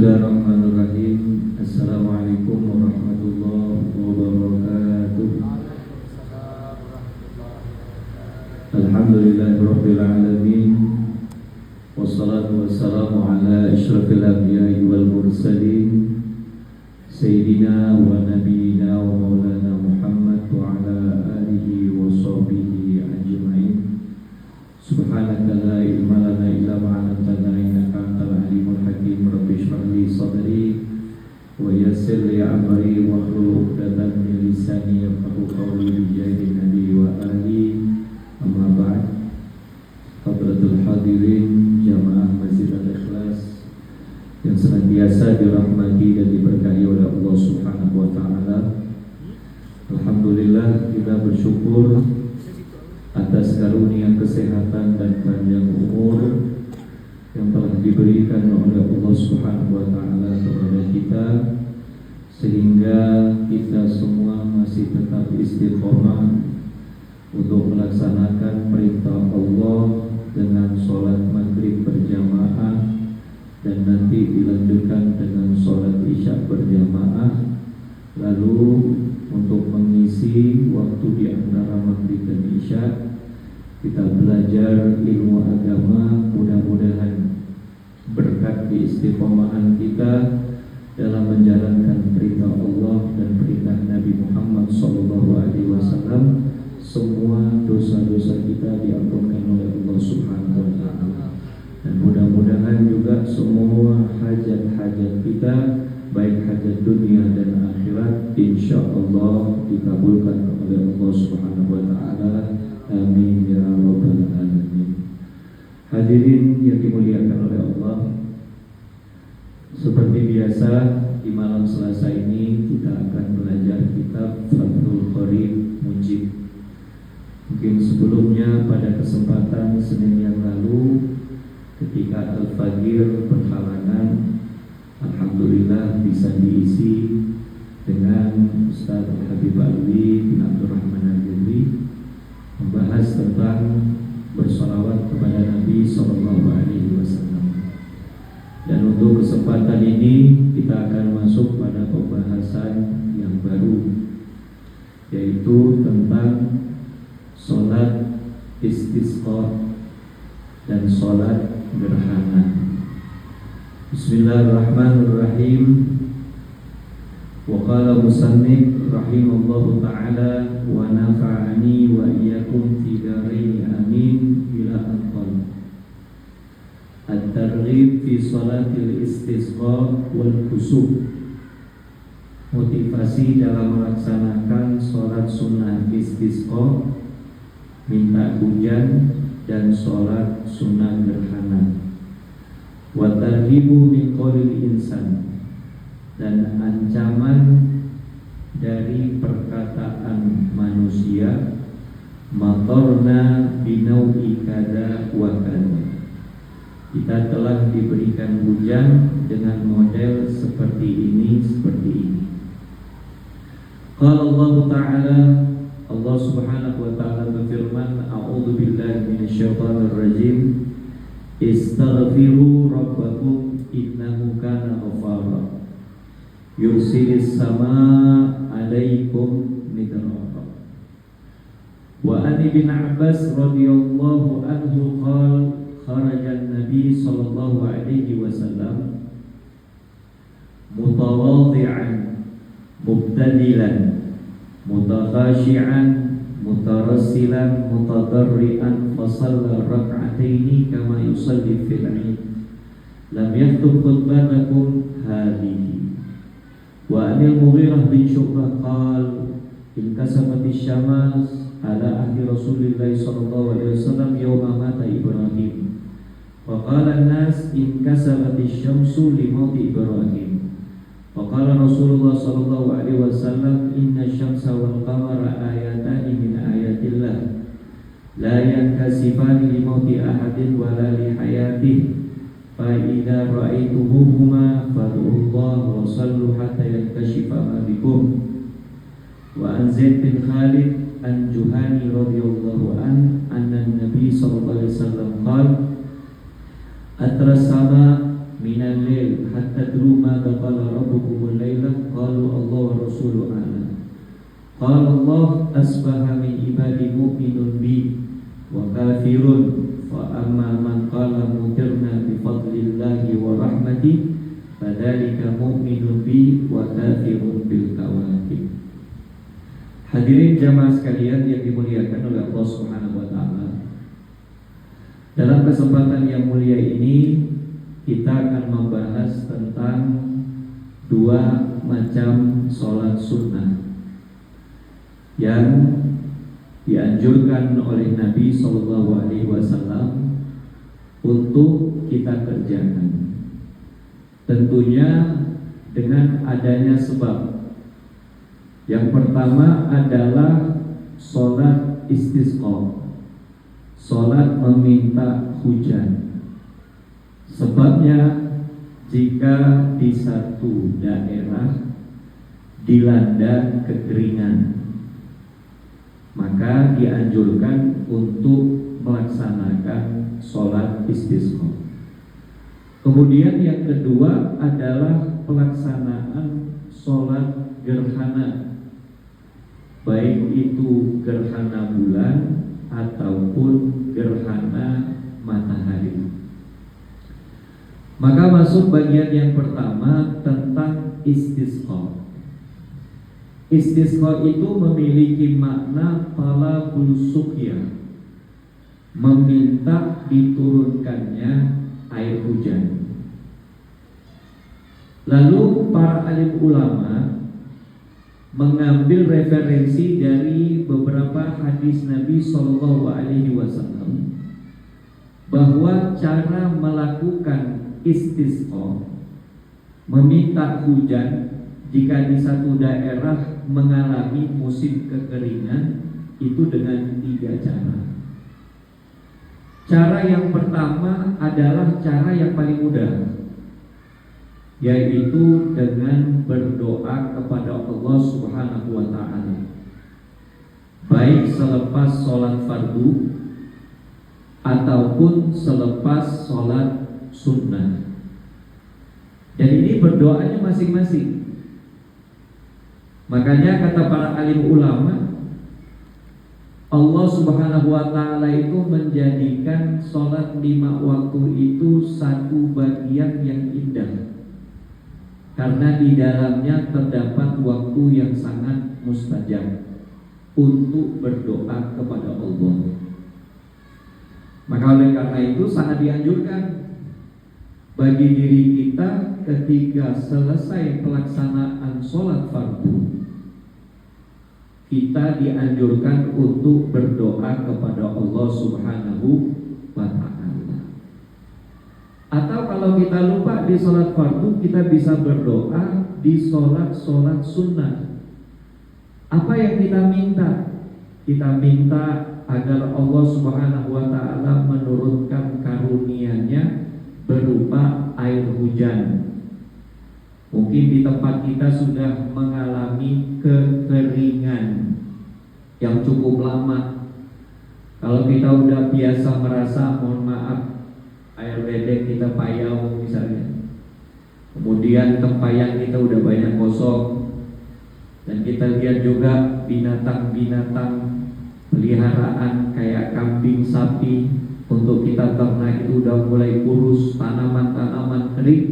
Bismillahirrahmanirrahim. Assalamualaikum warahmatullahi wabarakatuh. Alhamdulillahirabbil alamin. Wassalatu wassalamu ala asyrafil anbiya'i wal mursalin sayyidina wa nabiyyina wa maulana Muhammad wa ala alihi wa sahbihi ajma'in. Subhanaka la ilma lana illa ma 'allamtana innaka antal alimul hakim. Rabbi shrah li sadri wa yassir li amri wahlul 'uqdatam min lisani yafqahu qawli bi jahi nabi wa ali. Amma ba'd. Hadratul hadirin jamaah Masjid Al-Ikhlas yang senantiasa dirahmati dan diberkahi oleh Allah Subhanahu wa taala. Alhamdulillah, kita bersyukur atas karunia kesehatan dan panjang umur yang telah diberikan oleh Allah Subhanahu wa taala kepada kita, sehingga kita semua masih tetap istiqomah untuk melaksanakan perintah Allah dengan sholat maghrib berjamaah dan nanti dilanjutkan dengan sholat isya berjamaah. Lalu untuk mengisi waktu di antara maghrib dan isya, kita belajar ilmu agama. Mudah-mudahan berkat keistiqomahan kita dalam menjalankan perintah Allah dan perintah Nabi Muhammad SAW, semua dosa-dosa kita diampunkan oleh Allah Subhanahu wa taala. Dan mudah-mudahan juga semua hajat-hajat kita, baik hajat dunia dan akhirat, insyaallah dikabulkan oleh Allah Subhanahu wa taala. Amin ya rabbal alamin. Hadirin yang dimuliakan oleh Allah, seperti biasa di malam Selasa ini kita akan belajar kitab Fathul Qorib Mujib. Mungkin sebelumnya pada kesempatan Senin yang lalu ketika Al-Fajr berhalangan, alhamdulillah bisa diisi dengan Ustaz Habib Alwi bin Abdurrahman Al-Jumri membahas tentang bersolawat kepada Nabi SAW. Dan untuk kesempatan ini kita akan masuk pada pembahasan yang baru, yaitu tentang sholat istisqa dan sholat gerhana. Bismillahirrahmanirrahim. Wa qala musannif rahimallahu ta'ala wa nafa'ani wa iyyakum fi daraini amin ila anqal. At-targhib fi sholatil istisqa wal khusuf. Motivasi dalam melaksanakan sholat sunnah istisqa, minta hujan, dan sholat sunnah gerhana. Wa tarhibu min qawlil insan, dan ancaman dari perkataan manusia, matorna binau'i kada wa kada. Kita telah diberikan hujan dengan model seperti ini, seperti ini. Qala Allah Ta'ala, Allah Subhanahu wa taala berfirman, a'udzu billahi minasyaitonir rajim. Istaghfiru rabbakum innahu kana ghaffara. Yursilis samaa 'alaikum midrara. Wa an ibn Abbas radhiyallahu anhu qala kharaja an-nabi sallallahu alaihi wasallam mutawadhi'an mubtadilan mutakhashi'an mutarassilan mutadarrian fasalla rak'ataini kama yusalli fil 'id lam yaktub khutbatakum hadhihi. Wa anil Mughirah bin Syu'bah qala inkasafatish syams ala ahli Rasulillah sallallahu alaihi wasallam yawma mata Ibrahim wa qala an-nas inkasafatish syamsu li mauti Ibrahim. Faqala Rasulullah sallallahu alaihi wasallam inna syamsa wal qamara ayatani min ayatillah la yankasifani li mauti ahadin wa la li hayatihi fa idza ra'aitumuhuma fad'ullaha wa sallu hatta yankashifa ma bikum. Wa an Zaid bin Khalid an Juhani radhiyallahu anna an-nabiy sallallahu alaihi wasallam qala atras sama minal lail hatta tadru ma qala rabbukumul laila qalu Allah wa rasuluhu a'lam. Qala Allah asbaha min ibadi mu'minun bi wa kafirun fa amma man qala mutirna bi fadlillahi wa rahmatihi fadzalika mu'minun bi wa kafirun bil kawakib. Hadirin jamaah sekalian yang dimuliakan oleh Allah Subhanahu wa taala. Dalam kesempatan yang mulia ini kita akan membahas tentang dua macam sholat sunnah yang dianjurkan oleh Nabi SAW untuk kita kerjakan. Tentunya dengan adanya sebab. Yang pertama adalah sholat istisqa, sholat meminta hujan. Sebabnya jika di satu daerah dilanda kekeringan, maka dianjurkan untuk melaksanakan sholat istisqa. Kemudian yang kedua adalah pelaksanaan sholat gerhana, baik itu gerhana bulan ataupun gerhana matahari. Maka masuk bagian yang pertama tentang istisqa. Istisqa itu memiliki makna talabul suqya, meminta diturunkannya air hujan. Lalu para alim ulama mengambil referensi dari beberapa hadis Nabi SAW bahwa cara melakukan istisqa, meminta hujan jika di satu daerah mengalami musim kekeringan, itu dengan tiga cara. Cara yang pertama adalah cara yang paling mudah, yaitu dengan berdoa kepada Allah Subhanahu wa ta'ala, baik selepas sholat fardu ataupun selepas sholat sunnah. Dan ini berdoanya masing-masing. Makanya kata para alim ulama, Allah Subhanahu wa ta'ala itu menjadikan sholat 5 waktu itu satu bagian yang indah, karena di dalamnya terdapat waktu yang sangat mustajab untuk berdoa kepada Allah. Maka oleh karena itu sangat dianjurkan bagi diri kita ketika selesai pelaksanaan sholat fardu, kita dianjurkan untuk berdoa kepada Allah Subhanahu wa ta'ala. Atau kalau kita lupa di sholat fardu, kita bisa berdoa di sholat sunnah. Apa yang kita minta? Kita minta agar Allah Subhanahu wa ta'ala menurunkan karunia-Nya berupa air hujan. Mungkin di tempat kita sudah mengalami kekeringan yang cukup lama. Kalau kita udah biasa merasa, mohon maaf, air ledeng kita payau misalnya, kemudian tempayan kita udah banyak kosong, dan kita lihat juga binatang-binatang peliharaan kayak kambing, sapi untuk kita ternak itu udah mulai kurus, tanaman-tanaman kering,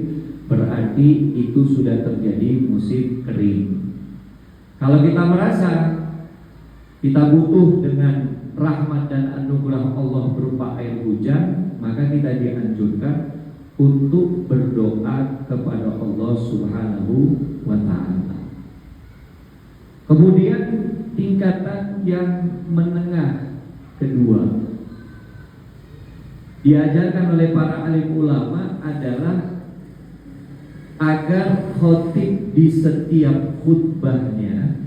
berarti itu sudah terjadi musim kering. Kalau kita merasa kita butuh dengan rahmat dan anugerah Allah berupa air hujan, maka kita dianjurkan untuk berdoa kepada Allah Subhanahu wa ta'ala. Kemudian tingkatan yang menengah kedua diajarkan oleh para alim ulama adalah agar khotib di setiap khutbahnya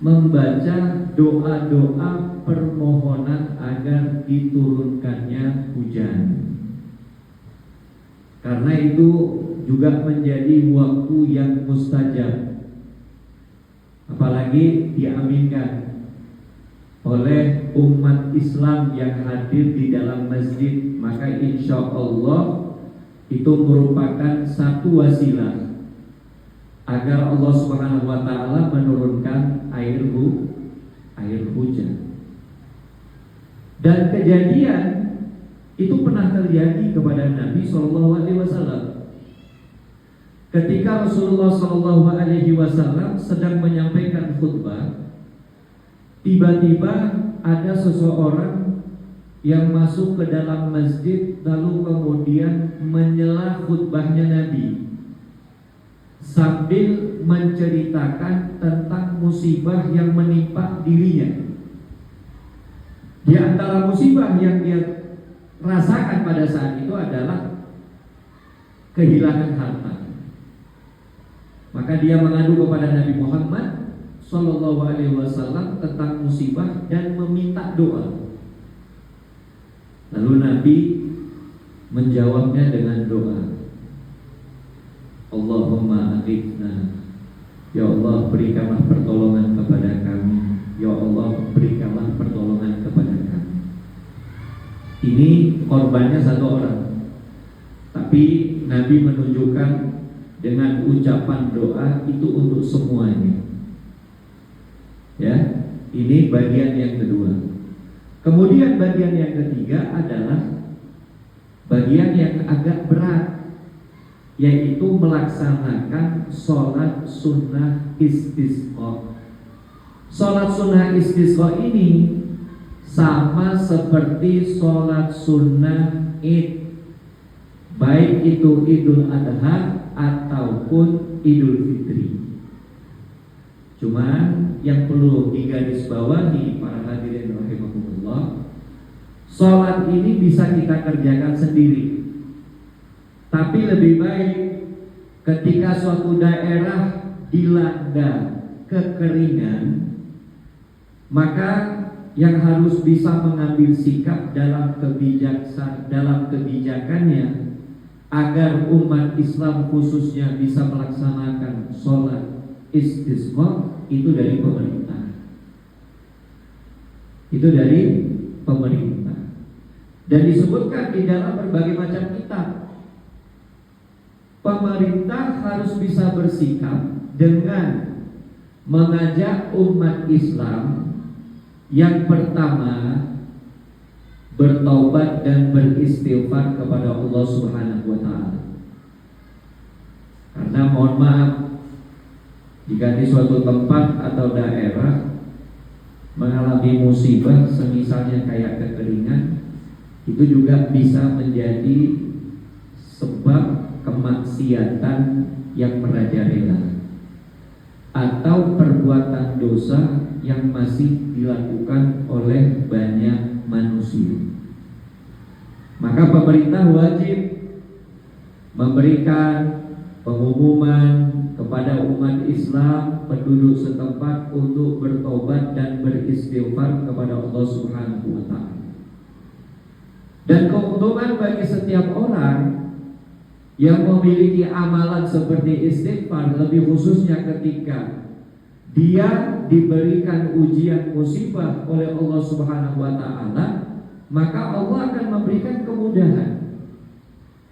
membaca doa-doa permohonan agar diturunkannya hujan. Karena itu juga menjadi waktu yang mustajab, apalagi diaminkan oleh umat Islam yang hadir di dalam masjid, maka insya Allah itu merupakan satu wasilah agar Allah Subhanahu wa taala menurunkan air hujan. Dan kejadian itu pernah terjadi kepada Nabi Shallallahu Alaihi Wasallam. Ketika Rasulullah Shallallahu Alaihi Wasallam sedang menyampaikan khutbah, tiba-tiba ada seseorang yang masuk ke dalam masjid lalu kemudian menyela khutbahnya Nabi sambil menceritakan tentang musibah yang menimpa dirinya. Di antara musibah yang dia rasakan pada saat itu adalah kehilangan harta. Maka dia mengadu kepada Nabi Muhammad Sallallahu Alaihi Wasallam tentang musibah dan meminta doa. Lalu Nabi menjawabnya dengan doa, Allahumma aghithna, ya Allah berikanlah pertolongan kepada kami, ya Allah berikanlah pertolongan kepada kami. Ini korbannya satu orang, tapi Nabi menunjukkan dengan ucapan doa itu untuk semuanya. Ya, ini bagian yang kedua. Kemudian bagian yang ketiga adalah bagian yang agak berat, yaitu melaksanakan sholat sunnah istisqa. Sholat sunnah istisqa ini sama seperti sholat sunnah id, baik itu Idul Adha ataupun Idul Fitri. Cuman yang perlu digarisbawahi para hadirin rahimakumullah, sholat ini bisa kita kerjakan sendiri. Tapi lebih baik ketika suatu daerah dilanda kekeringan, maka yang harus bisa mengambil sikap dalam kebijakannya agar umat Islam khususnya bisa melaksanakan sholat istisqa itu dari pemerintah. Itu dari pemerintah. Dan disebutkan di dalam berbagai macam kitab, pemerintah harus bisa bersikap dengan mengajak umat Islam yang pertama bertaubat dan beristighfar kepada Allah Subhanahu wa taala. Karena mohon maaf, jika di suatu tempat atau daerah mengalami musibah semisalnya kayak kekeringan, itu juga bisa menjadi sebab kemaksiatan yang merajalela atau perbuatan dosa yang masih dilakukan oleh banyak manusia. Maka pemerintah wajib memberikan pengumuman kepada umat Islam penduduk setempat untuk bertobat dan beristighfar kepada Allah Subhanahu wa taala. Dan keuntungan bagi setiap orang yang memiliki amalan seperti istighfar, lebih khususnya ketika dia diberikan ujian musibah oleh Allah Subhanahu wa taala, maka Allah akan memberikan kemudahan.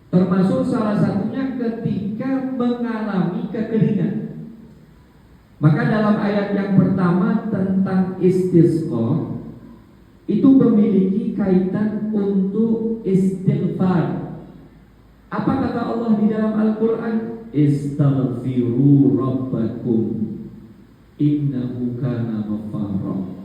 Termasuk salah satunya ketika mengalami kekeringan. Maka dalam ayat yang pertama tentang istisqa itu memiliki kaitan untuk istighfar. Apa kata Allah di dalam Al-Quran? Istaghfiru rabbakum innahu kana ghaffara.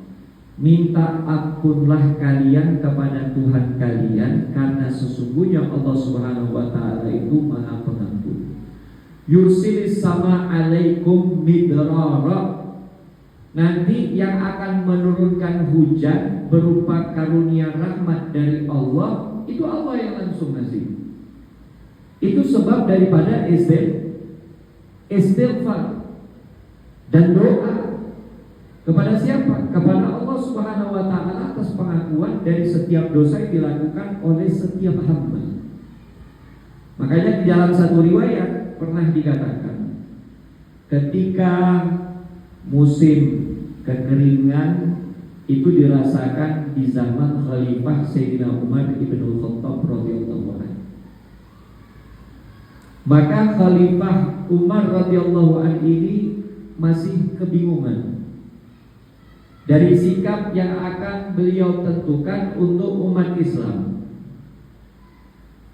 Minta ampunlah kalian kepada Tuhan kalian, karena sesungguhnya Allah Subhanahu wa taala itu Maha Pengampun. Yursilis sama alaikum midrara. Nanti yang akan menurunkan hujan berupa karunia rahmat dari Allah, itu Allah yang langsung ngasih. Itu sebab daripada istighfar dan doa kepada siapa? Kepada Allah Subhanahu wa taala atas pengakuan dari setiap dosa yang dilakukan oleh setiap hamba. Makanya di dalam satu riwayat pernah dikatakan, ketika musim kekeringan itu dirasakan di zaman Khalifah Sayyidina Umar ibn Khattab radhiyallahu anhu. Maka Khalifah Umar radhiyallahu anhu ini masih kebingungan dari sikap yang akan beliau tentukan untuk umat Islam.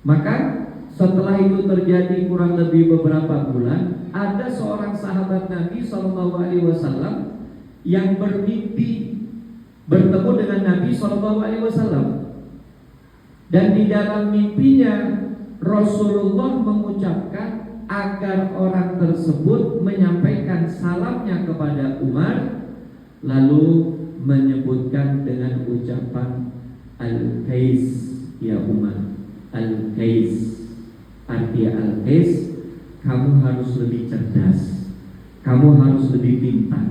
Maka setelah itu terjadi kurang lebih beberapa bulan, ada seorang sahabat Nabi SAW yang bermimpi bertemu dengan Nabi SAW. Dan di dalam mimpinya Rasulullah mengucapkan agar orang tersebut menyampaikan salamnya kepada Umar, lalu menyebutkan dengan ucapan Al-Qais ya Umar. Al-Qais, arti Al-Qais, kamu harus lebih cerdas, kamu harus lebih pintar.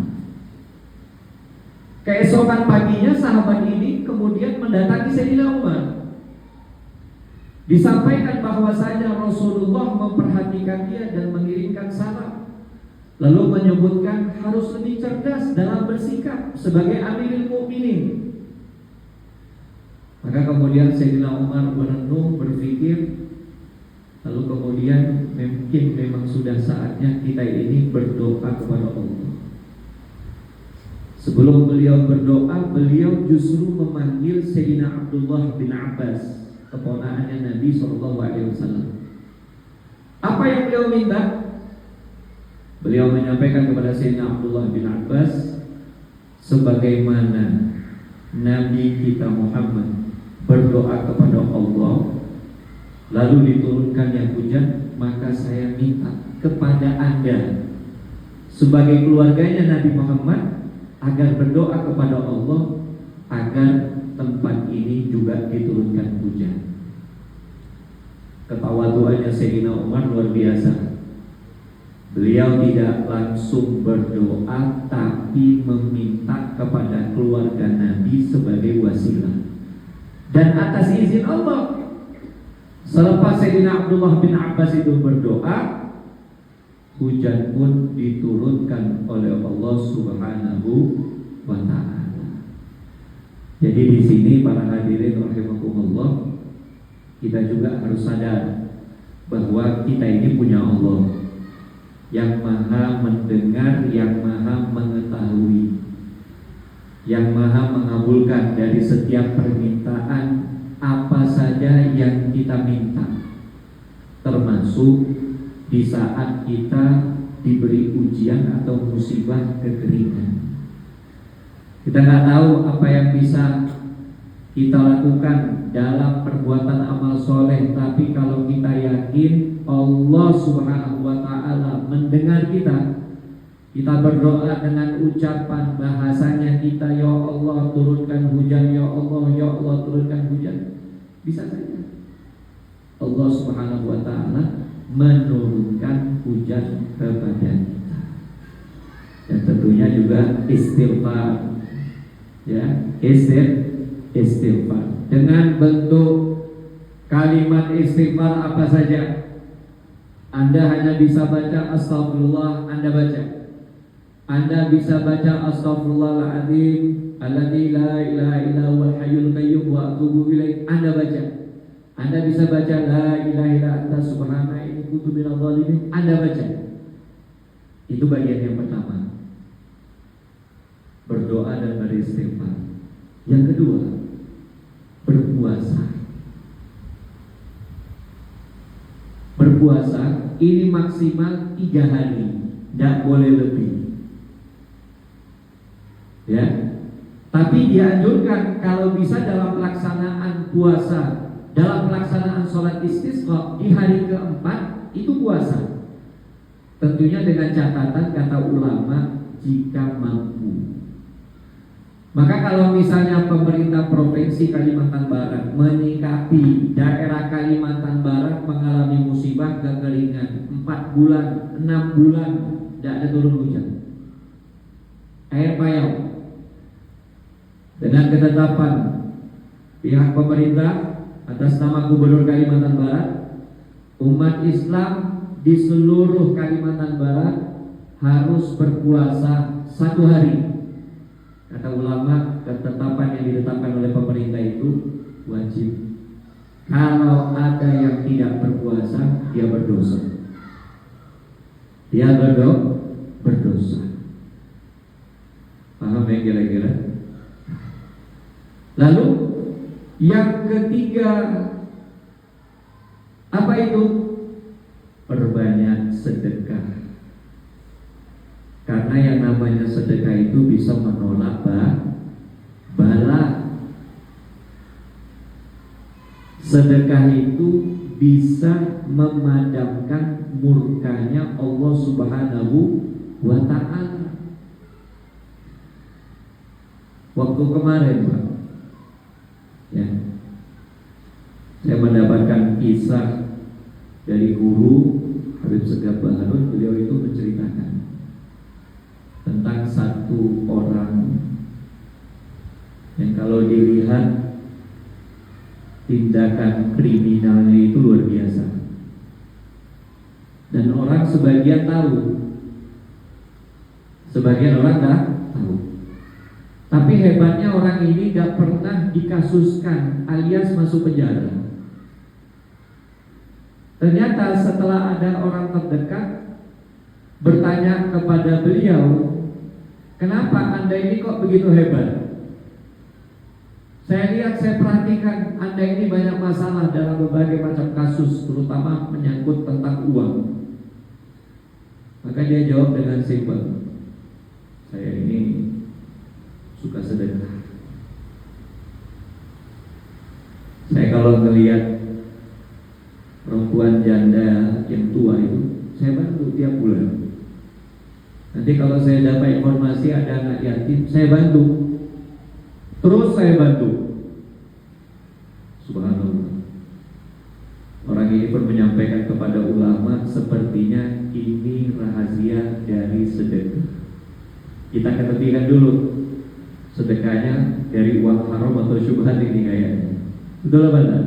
Keesokan paginya sahabat ini kemudian mendatangi Sayyidina Umar. Disampaikan bahwasanya Rasulullah memperhatikan dia dan mengirimkan salam, lalu menyebutkan harus lebih cerdas dalam bersikap sebagai Amirul Mukminin. Maka kemudian Sayyidina Umar merenung, berpikir, lalu kemudian mungkin memang sudah saatnya kita ini berdoa kepada Allah. Sebelum beliau berdoa, beliau justru memanggil Sayyidina Abdullah bin Abbas, keponakannya Nabi SAW. Apa yang beliau minta? Beliau menyampaikan kepada Sayyidina Abdullah bin Abbas, sebagaimana Nabi kita Muhammad berdoa kepada Allah lalu diturunkannya hujan, maka saya minta kepada Anda sebagai keluarganya Nabi Muhammad agar berdoa kepada Allah agar tempat ini juga diturunkan hujan. Ketawaduannya Sayyidina Umar luar biasa. Beliau tidak langsung berdoa, tapi meminta kepada keluarga Nabi sebagai wasilah. Dan atas izin Allah, selepas Sayyidina Abdullah bin Abbas itu berdoa, hujan pun diturunkan oleh Allah Subhanahu wa ta'ala. Jadi di sini para hadirin rahimakumullah, kita juga harus sadar bahwa kita ini punya Allah yang maha mendengar, yang maha mengetahui, yang maha mengabulkan dari setiap permintaan apa saja yang kita minta, termasuk di saat kita diberi ujian atau musibah kekeringan. Kita nggak tahu apa yang bisa kita lakukan dalam perbuatan amal soleh, tapi kalau kita yakin Allah Subhanahu wa ta'ala mendengar kita, kita berdoa dengan ucapan bahasanya kita, ya Allah turunkan hujan, ya Allah turunkan hujan, bisa saja Allah Subhanahu wa ta'ala menurunkan hujan kepada kita. Dan tentunya juga istighfar, ya, istighfar dengan bentuk kalimat istighfar apa saja. Anda hanya bisa baca astagfirullah, Anda baca. Anda bisa baca astaghfirullahaladzim alladzi la ilaha illa huwal hayyul qayyum wa atubu ilaih, Anda baca. Anda bisa baca la ilaha illa anta subhanaka inni kuntu minadh dhalimin, Anda baca. Itu bagian yang pertama, berdoa dan beristighfar. Yang kedua, berpuasa. Berpuasa ini maksimal 3 hari, tidak boleh lebih, ya. Tapi dianjurkan kalau bisa dalam pelaksanaan puasa, dalam pelaksanaan sholat istisqa di hari keempat itu puasa. Tentunya dengan catatan kata ulama, jika mampu. Maka kalau misalnya pemerintah Provinsi Kalimantan Barat menyikapi daerah Kalimantan Barat mengalami musibah kekeringan 4 bulan, 6 bulan tidak ada turun hujan, air payau, dengan ketetapan pihak pemerintah atas nama Gubernur Kalimantan Barat, umat Islam di seluruh Kalimantan Barat harus berpuasa 1 hari. Kata ulama, ketetapan yang ditetapkan oleh pemerintah itu wajib. Kalau ada yang tidak berpuasa, dia berdosa. dia berdosa. Paham ya kira-kira? Lalu yang ketiga, apa itu? Perbanyak sedekah. Karena yang namanya sedekah itu bisa menolak bala. Sedekah itu bisa memadamkan murkanya Allah Subhanahu wa ta'ala. Waktu kemarin, Pak, ya, saya mendapatkan kisah dari guru Habib Segaf Baharun. Beliau itu menceritakan tentang satu orang yang kalau dilihat tindakan kriminalnya itu luar biasa, dan orang sebagian tahu, sebagian orang tak tahu. Tapi hebatnya orang ini gak pernah dikasuskan alias masuk penjara. Ternyata setelah ada orang terdekat bertanya kepada beliau, kenapa Anda ini kok begitu hebat? Saya lihat, saya perhatikan Anda ini banyak masalah dalam berbagai macam kasus, terutama menyangkut tentang uang. Maka dia jawab dengan simpel, saya ini suka sedekah. Saya kalau melihat perempuan janda yang tua itu, saya bantu tiap bulan. Nanti kalau saya dapat informasi ada anak yatim, saya bantu. Terus saya bantu. Subhanallah. Orang ini pun menyampaikan kepada ulama, sepertinya ini rahasia dari sedekah. Kita ketepikan dulu, sedekahnya dari uang haram atau syubhat ini kayaknya. Betul apa enggak?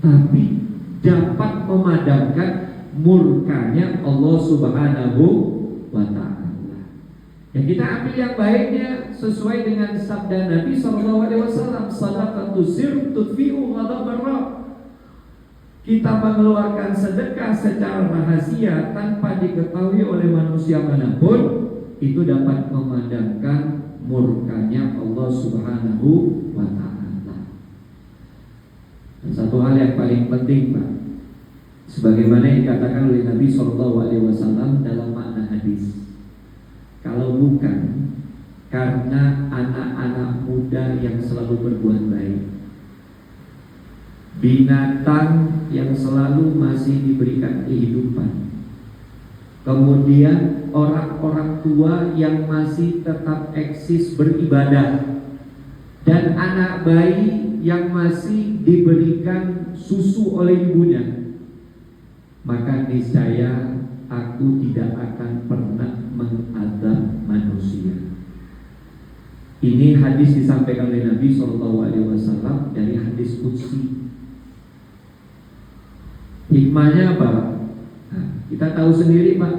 Tapi dapat memadamkan murkanya Allah Subhanahu wa ta'ala. Ya, kita ambil yang baiknya sesuai dengan sabda Nabi SAW, sadaqatu sir tudfi'u ghadabar rabb. Kita mengeluarkan sedekah secara rahasia tanpa diketahui oleh manusia manapun, itu dapat memadamkan murkanya Allah Subhanahu wa ta'ala. Dan satu hal yang paling penting, Pak, sebagaimana yang dikatakan oleh Nabi SAW dalam makna hadis, kalau bukan karena anak-anak muda yang selalu berbuat baik, binatang yang selalu masih diberikan kehidupan, kemudian orang-orang tua yang masih tetap eksis beribadah, dan anak bayi yang masih diberikan susu oleh ibunya, maka niscaya aku tidak akan pernah mengadab manusia. Ini hadis disampaikan oleh Nabi SAW dari hadis qudsi. Hikmahnya apa? Nah, kita tahu sendiri, Pak.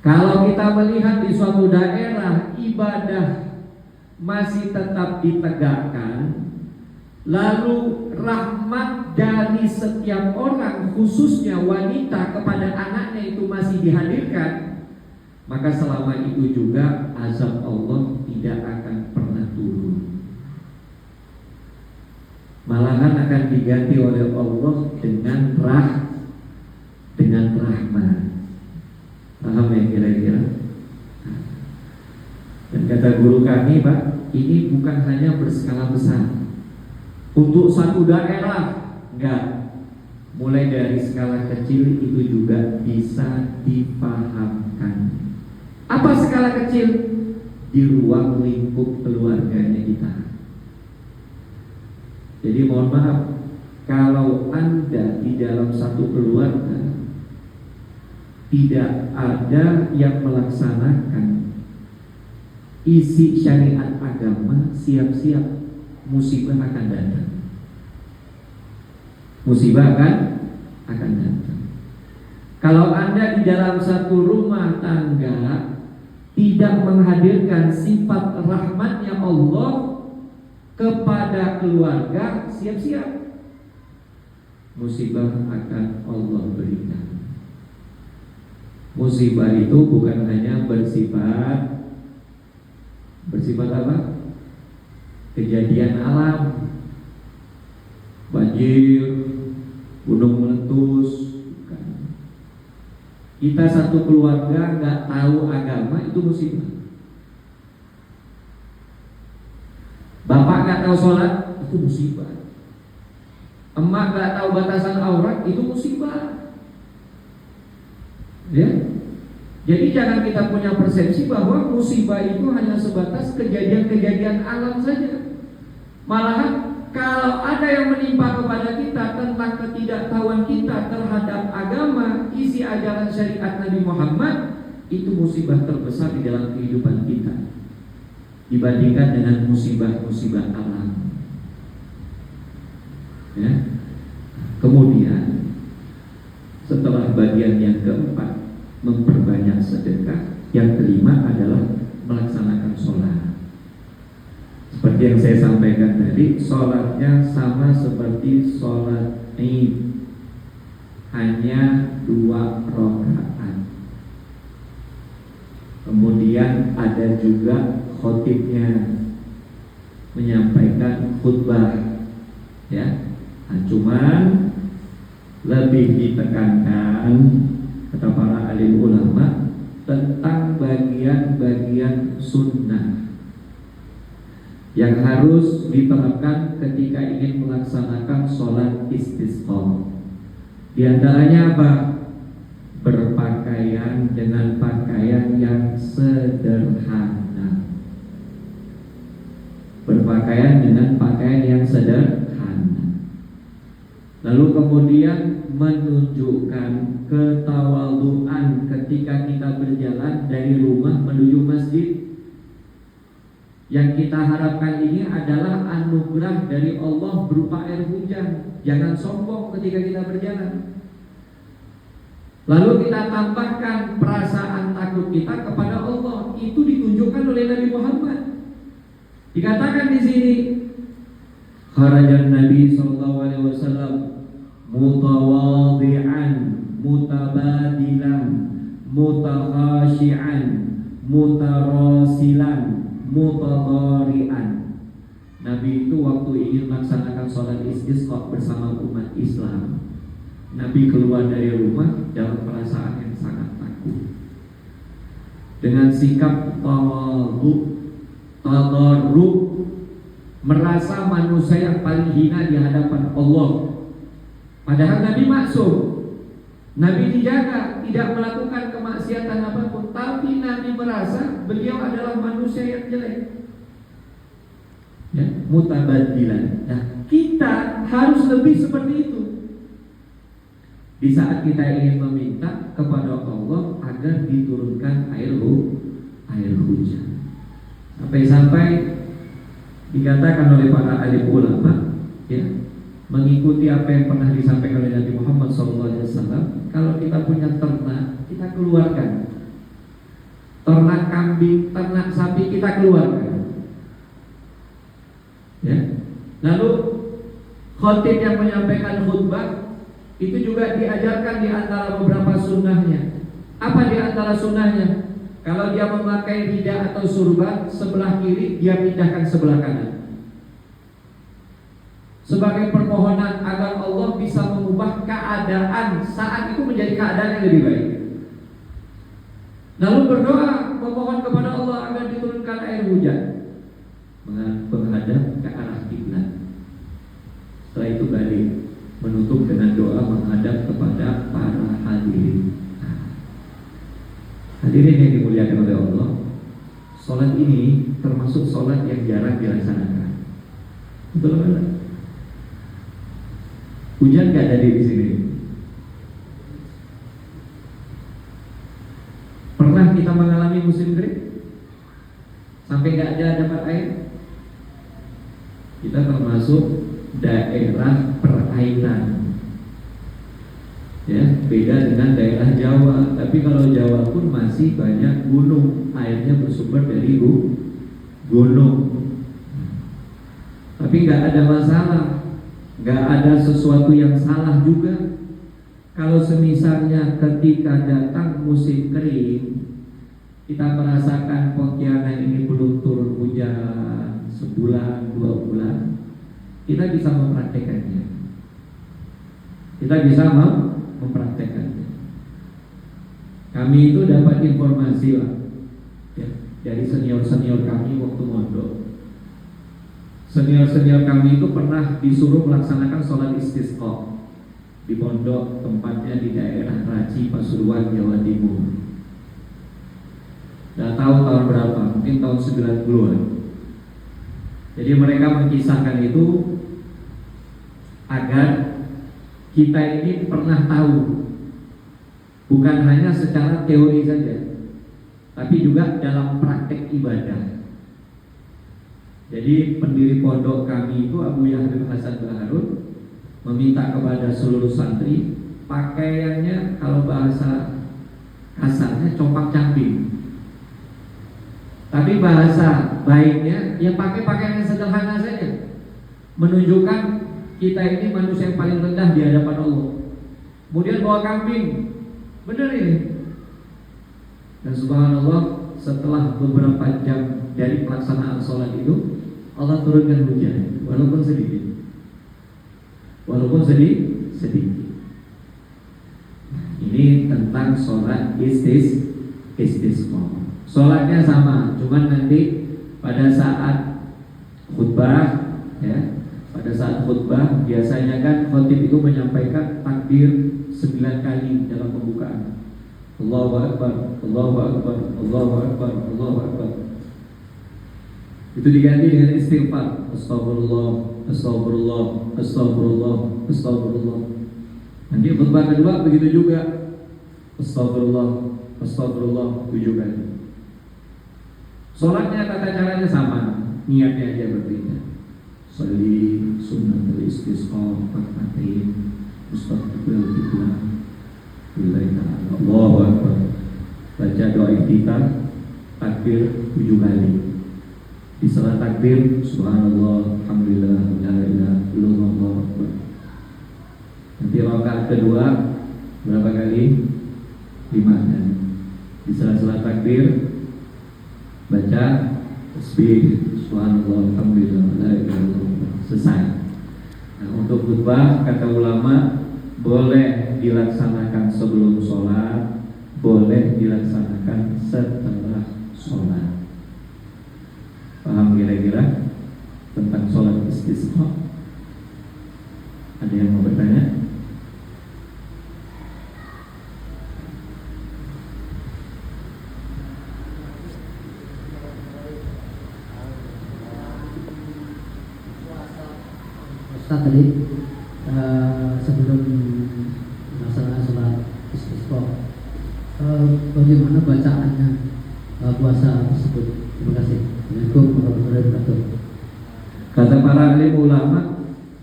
Kalau kita melihat di suatu daerah ibadah masih tetap ditegakkan, lalu rahmat dari setiap orang, khususnya wanita, kepada anaknya itu masih dihadirkan, maka selama itu juga azab Allah tidak akan pernah turun. Malahan akan diganti oleh Allah dengan rahmat. Paham ya kira-kira? Dan kata guru kami, Pak, ini bukan hanya berskala besar untuk satu daerah, enggak. Mulai dari skala kecil itu juga bisa dipahamkan. Apa skala kecil? Di ruang lingkup keluarganya kita. Jadi mohon maaf, kalau Anda di dalam satu keluarga tidak ada yang melaksanakan isi syariat agama, siap-siap musibah akan datang. Musibah akan datang. Kalau Anda di dalam satu rumah tangga tidak menghadirkan sifat rahmatnya Allah kepada keluarga, siap-siap musibah akan Allah berikan. Musibah itu bukan hanya bersifat apa? Kejadian alam, banjir, gunung meletus. Bukan. Kita satu keluarga nggak tahu agama, itu musibah. Bapak nggak tahu sholat, itu musibah. Emak nggak tahu batasan aurat, itu musibah. Ya, jadi jangan kita punya persepsi bahwa musibah itu hanya sebatas kejadian-kejadian alam saja. Malahan kalau ada yang menimpa kepada kita tentang ketidaktahuan kita terhadap agama, isi ajaran syariat Nabi Muhammad, itu musibah terbesar di dalam kehidupan kita dibandingkan dengan musibah-musibah alam. Ya. Kemudian setelah bagian yang keempat, memperbanyak sedekah, yang kelima adalah melaksanakan sholat. Seperti yang saya sampaikan tadi, sholatnya sama seperti sholat Id, hanya 2 rakaat. Kemudian ada juga khotibnya menyampaikan khutbah, ya. Nah, cuman lebih ditekankan kata para alim ulama tentang bagian-bagian sunnah yang harus diterapkan ketika ingin melaksanakan sholat istisqa. Di antaranya apa? Berpakaian dengan pakaian yang sederhana. Berpakaian dengan pakaian yang sederhana. Lalu kemudian menunjukkan ketawaduan ketika kita berjalan dari rumah menuju masjid. Yang kita harapkan ini adalah anugerah dari Allah berupa air hujan. Jangan sombong ketika kita berjalan. Lalu kita tambahkan perasaan takut kita kepada Allah. Itu ditunjukkan oleh Nabi Muhammad. Dikatakan di sini, kharajan Nabi SAW mutawadhi'an, mutabadilan, mutakhashi'an, mutarasilan, mutadhari'an. Nabi itu waktu ingin melaksanakan sholat istisqa bersama umat Islam, Nabi keluar dari rumah dalam perasaan yang sangat takut, dengan sikap tawadhu, tadarru, merasa manusia yang paling hina di hadapan Allah. Padahal Nabi maksum, Nabi dijaga, tidak melakukan kemaksiatan apapun, tapi Nabi merasa beliau adalah manusia yang jelek. Ya, mutabadilan. Nah, kita harus lebih seperti itu. Di saat kita ingin meminta kepada Allah agar diturunkan air hujan. Sampai-sampai dikatakan oleh para alim ulama, ya, mengikuti apa yang pernah disampaikan oleh Nabi Muhammad SAW. Kalau kita punya ternak, kita keluarkan. Ternak kambing, ternak sapi, kita keluarkan. Ya. Lalu khotib yang menyampaikan khutbah itu juga diajarkan di antara beberapa sunnahnya. Apa di antara sunnahnya? Kalau dia memakai ridha atau surban, sebelah kiri dia pindahkan sebelah kanan, sebagai permohonan agar Allah bisa mengubah keadaan saat itu menjadi keadaan yang lebih baik. Lalu berdoa memohon kepada Allah agar diturunkan air hujan, menghadap ke arah kiblat. Setelah itu balik menutup dengan doa menghadap kepada para hadirin. Hadirin yang dimuliakan oleh Allah, sholat ini termasuk sholat yang jarang dilaksanakan. Betul-betul. Hujan gak ada di sini. Pernah kita mengalami musim kering sampai gak ada dapat air? Kita termasuk daerah perairan, ya, beda dengan daerah Jawa. Tapi kalau Jawa pun masih banyak gunung, airnya bersumber dari gunung. Tapi gak ada masalah, gak ada sesuatu yang salah juga. Kalau semisalnya ketika datang musim kering, kita merasakan Pontianak ini belum turun hujan sebulan, 2 bulan, kita bisa mempraktekannya. Kita bisa mempraktekannya. Kami itu dapat informasi lah, ya, dari senior-senior kami waktu mondok. Senior-senior kami itu pernah disuruh melaksanakan sholat istisqa di pondok, tempatnya di daerah Raci, Pasuruan, Jawa Timur. Tidak tahu tahun berapa, mungkin tahun 90-an. Jadi mereka mengisahkan itu agar kita ini pernah tahu, bukan hanya secara teori saja, tapi juga dalam praktek ibadah. Jadi pendiri pondok kami itu Abu Yahya Hasan Baharun meminta kepada seluruh santri pakaiannya, kalau bahasa kasarnya, compak-camping. Tapi bahasa baiknya ya pakai pakaian yang sederhana saja, menunjukkan kita ini manusia yang paling rendah di hadapan Allah. Kemudian bawa kambing, benar ini. Dan subhanallah, setelah beberapa jam dari pelaksanaan sholat itu, Allah turunkan hujan, walaupun sedikit. Ini tentang sholat istisqa. Sholatnya sama, cuman nanti pada saat khutbah, ya, pada saat khutbah biasanya kan khotib itu menyampaikan takbir 9 kali dalam pembukaan. Allahu Akbar, Allahu Akbar, Allahu Akbar, Allahu Akbar. Itu diganti dengan istighfar. Astagfirullah, astagfirullah, astagfirullah, astagfirullah. Nanti khutbah kedua begitu juga. Astagfirullah, astagfirullah 7 kali. Sholatnya tata caranya sama, niatnya aja berbeda. Sholli sunnatul istisqa rak'atain mustaqbil qiblah. Allahu Akbar. Baca doa iftitah, takbir 7 kali. Di salat takbir, subhanallah, alhamdulillah, la ilaha illallah, Allahu Akbar. Nanti rakaat kedua berapa kali? 5 kali. Di salat takbir baca tasbih, subhanallah, alhamdulillah, la ilaha illallah. Selesai. Nah, untuk khutbah kata ulama boleh dilaksanakan sebelum sholat, boleh dilaksanakan setelah sholat. Paham kira-kira tentang sholat istisqa? Ada yang mau bertanya? Ustaz tadi sebelum melaksanakan sholat istisqa, bagaimana bacaannya puasa tersebut? Terima kasih. Assalamualaikum warahmatullahi wabarakatuh. Kata para alim ulama,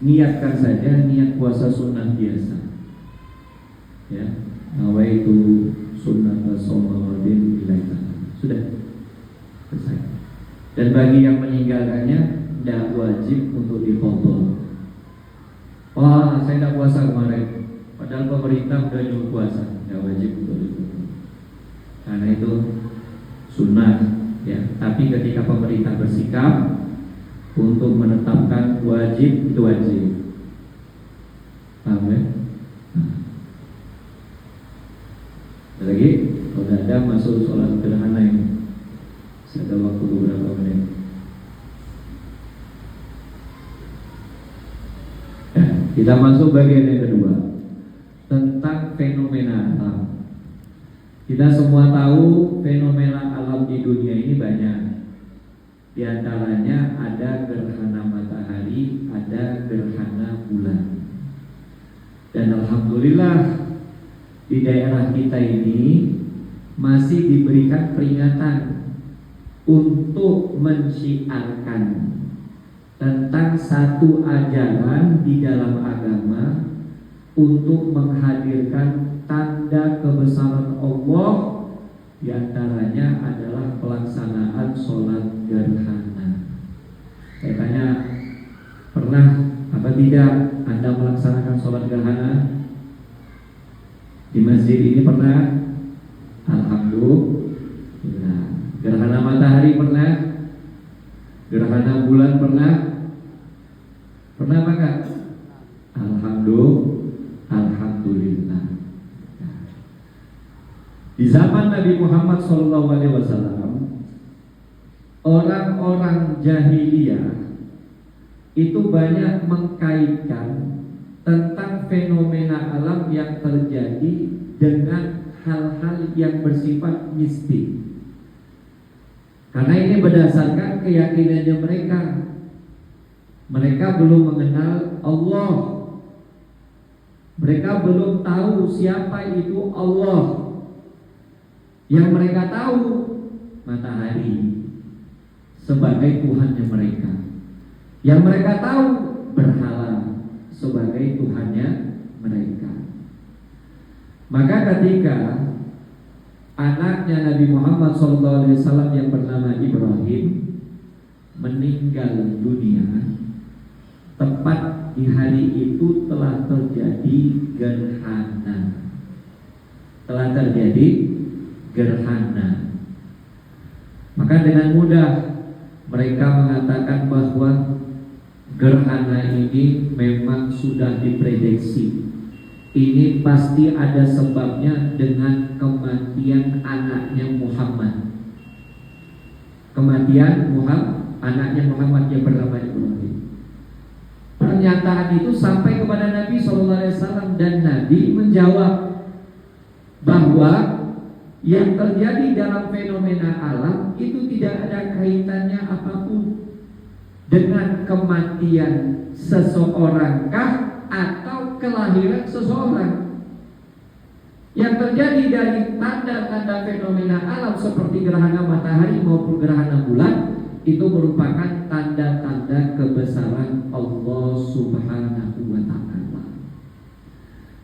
niatkan saja niat puasa sunnah biasa. Ya, nawaitu sunnata shaumawadin ilaika. Sudah selesai. Dan bagi yang meninggalkannya tidak wajib untuk dipotong. Wah, saya tidak puasa kemarin, padahal pemerintah sudah nyuruh puasa, tidak wajib untuk dipotong. Karena itu sunnah, ya. Tapi ketika pemerintah bersikap untuk menetapkan wajib, itu wajib. Paham ya? Ada lagi? Kalau tidak ada, masuk sholat sederhana ini. Saya ada waktu beberapa menit. Ya, kita masuk bagian yang kedua, tentang fenomena alam. Kita semua tahu fenomena alam di dunia ini banyak. Di antaranya ada gerhana matahari, ada gerhana bulan. Dan alhamdulillah di daerah kita ini masih diberikan peringatan untuk mensyiarkan tentang satu ajaran di dalam agama untuk menghadirkan tanda kebesaran Allah. Di antaranya adalah pelaksanaan sholat gerhana. Saya tanya, pernah apa tidak Anda melaksanakan sholat gerhana? Di masjid ini pernah? Alhamdulillah. Gerhana matahari pernah? Gerhana bulan pernah? Pernah apa enggak? Alhamdulillah. Di zaman Nabi Muhammad SAW, orang-orang jahiliyah itu banyak mengkaitkan tentang fenomena alam yang terjadi dengan hal-hal yang bersifat mistik. Karena ini berdasarkan keyakinannya mereka. Mereka belum mengenal Allah. Mereka belum tahu siapa itu Allah. Yang mereka tahu matahari sebagai Tuhannya mereka. Yang mereka tahu berhala sebagai Tuhannya mereka. Maka ketika anaknya Nabi Muhammad SAW yang bernama Ibrahim meninggal dunia, tepat di hari itu telah terjadi gerhana. Maka dengan mudah mereka mengatakan bahwa gerhana ini memang sudah diprediksi. Ini pasti ada sebabnya dengan kematian anaknya Muhammad. Anaknya Muhammad yang bernama Ibrahim. Pernyataan itu sampai kepada Nabi SAW dan Nabi menjawab bahwa yang terjadi dalam fenomena alam itu tidak ada kaitannya apapun dengan kematian seseorangkah atau kelahiran seseorang. Yang terjadi dari tanda-tanda fenomena alam seperti gerhana matahari maupun gerhana bulan itu merupakan tanda-tanda kebesaran Allah Subhanahu wa Ta'ala.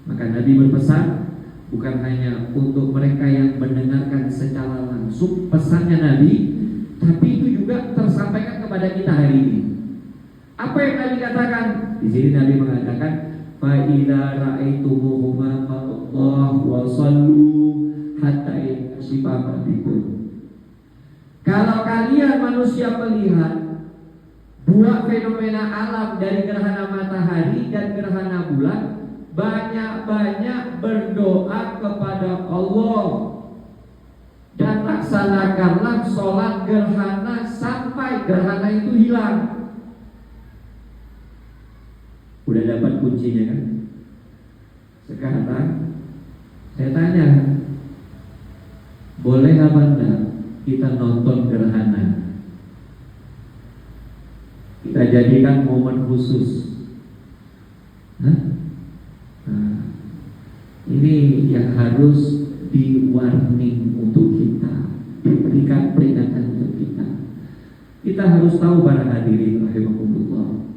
Maka Nabi berpesan bukan hanya untuk mereka yang mendengarkan secara langsung pesannya Nabi, tapi itu juga tersampaikan kepada kita hari ini. Apa yang Nabi katakan? Di sini Nabi mengatakan, fa idza ra'aitumuhuma fallahu wa sallu hatta yashifa bikum. Kalau kalian manusia melihat dua fenomena alam dari gerhana matahari dan gerhana bulan, banyak-banyak berdoa kepada Allah dan laksanakanlah sholat gerhana sampai gerhana itu hilang. Udah dapat kuncinya kan? Sekarang saya tanya, boleh apa enggak kita nonton gerhana? Kita jadikan momen khusus. Nah, ini yang harus di-warning untuk kita, diberikan peringatan untuk kita. Kita harus tahu para hadirin rahimahumullah,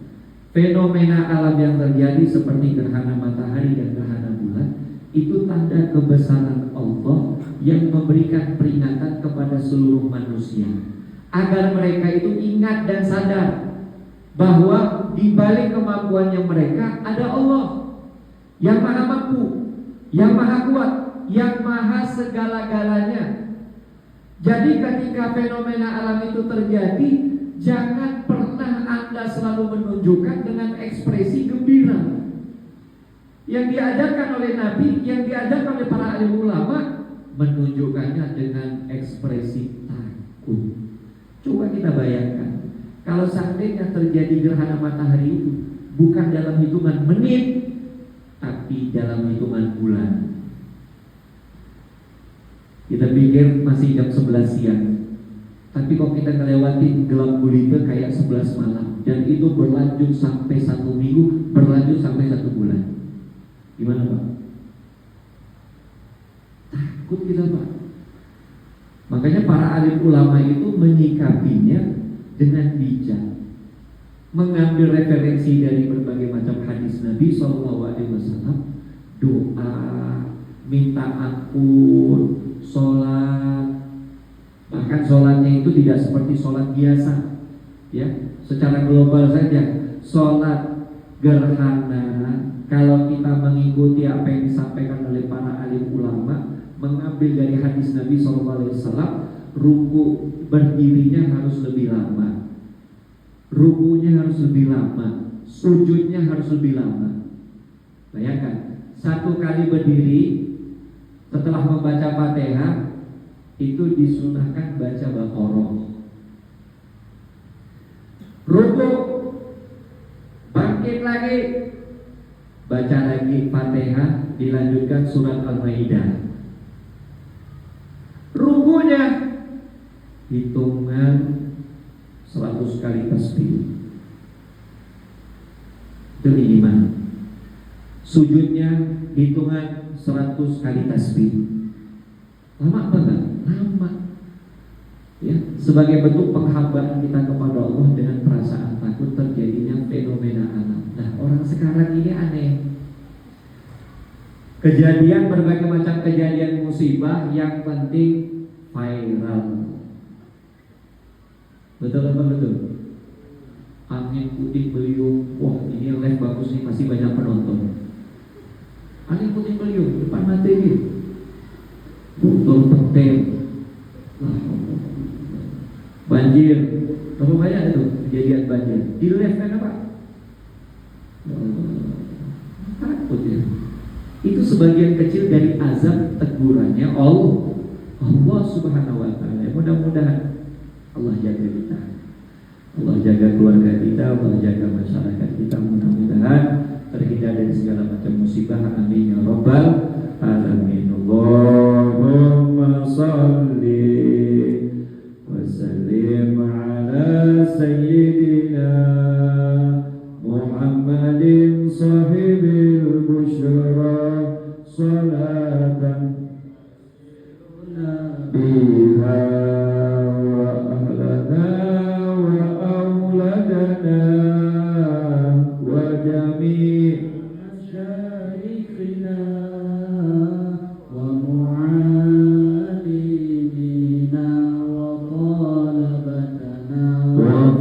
fenomena alam yang terjadi seperti gerhana matahari dan gerhana bulan itu tanda kebesaran Allah yang memberikan peringatan kepada seluruh manusia agar mereka itu ingat dan sadar bahwa di balik kemampuannya mereka ada Allah yang maha mampu, yang maha kuat, yang maha segala-galanya. Jadi ketika fenomena alam itu terjadi, jangan pernah Anda selalu menunjukkan dengan ekspresi gembira. Yang diajarkan oleh Nabi, yang diajarkan oleh para alim ulama, menunjukkannya dengan ekspresi takut. Coba kita bayangkan, kalau seandainya terjadi gerhana matahari itu bukan dalam hitungan menit, tapi dalam hitungan bulan. Kita pikir masih jam 11 siang, tapi kok kita ngelewatin gelap gulita kayak 11 malam, dan itu berlanjut sampai 1 minggu, berlanjut sampai 1 bulan. Gimana Pak? Takut kita Pak. Makanya para alim ulama itu menyikapinya dengan bijak, mengambil referensi dari berbagai macam hadis Nabi SAW, doa, minta ampun, sholat. Bahkan sholatnya itu tidak seperti sholat biasa, ya. Secara global saja, sholat gerhana kalau kita mengikuti apa yang disampaikan oleh para alim ulama, mengambil dari hadis Nabi SAW, ruku berdirinya harus lebih lama, rukunya harus lebih lama, sujudnya harus lebih lama. Bayangkan, satu kali berdiri setelah membaca Fatihah itu disunahkan baca Baqarah. Ruku, bangkit lagi, baca lagi Fatihah, dilanjutkan surat Al-Maidah. Rukunya hitungan 100 kali tasbih, itu minimal. Sujudnya hitungan 100 kali tasbih. Lama apa enggak? Lama. Ya, sebagai bentuk penghambaan kita kepada Allah dengan perasaan takut terjadinya fenomena alam. Nah, orang sekarang ini aneh. Kejadian berbagai macam kejadian musibah, yang penting viral. Betul apa betul? Angin putih beliung, wah ini live bagus nih, masih banyak penonton. Angin putih beliung depan mata ini, botol petir, banjir. Berapa banyak itu kejadian banjir? Di live kan apa? Takut ya. Itu sebagian kecil dari azab tegurannya Allah Subhanahu wa ta'ala. Mudah-mudahan Allah jaga kita, Allah jaga keluarga kita, Allah jaga masyarakat kita. Mudah-mudahan terhindar dari segala macam musibah. Amin ya rabbal alamin. Allahumma salli wa sallim ala sayyidina Muhammadin sahibil busyra salatan biha wa ahlana wa auladana wa jami' masyayikhina wa mu'allimina wa talabatana wa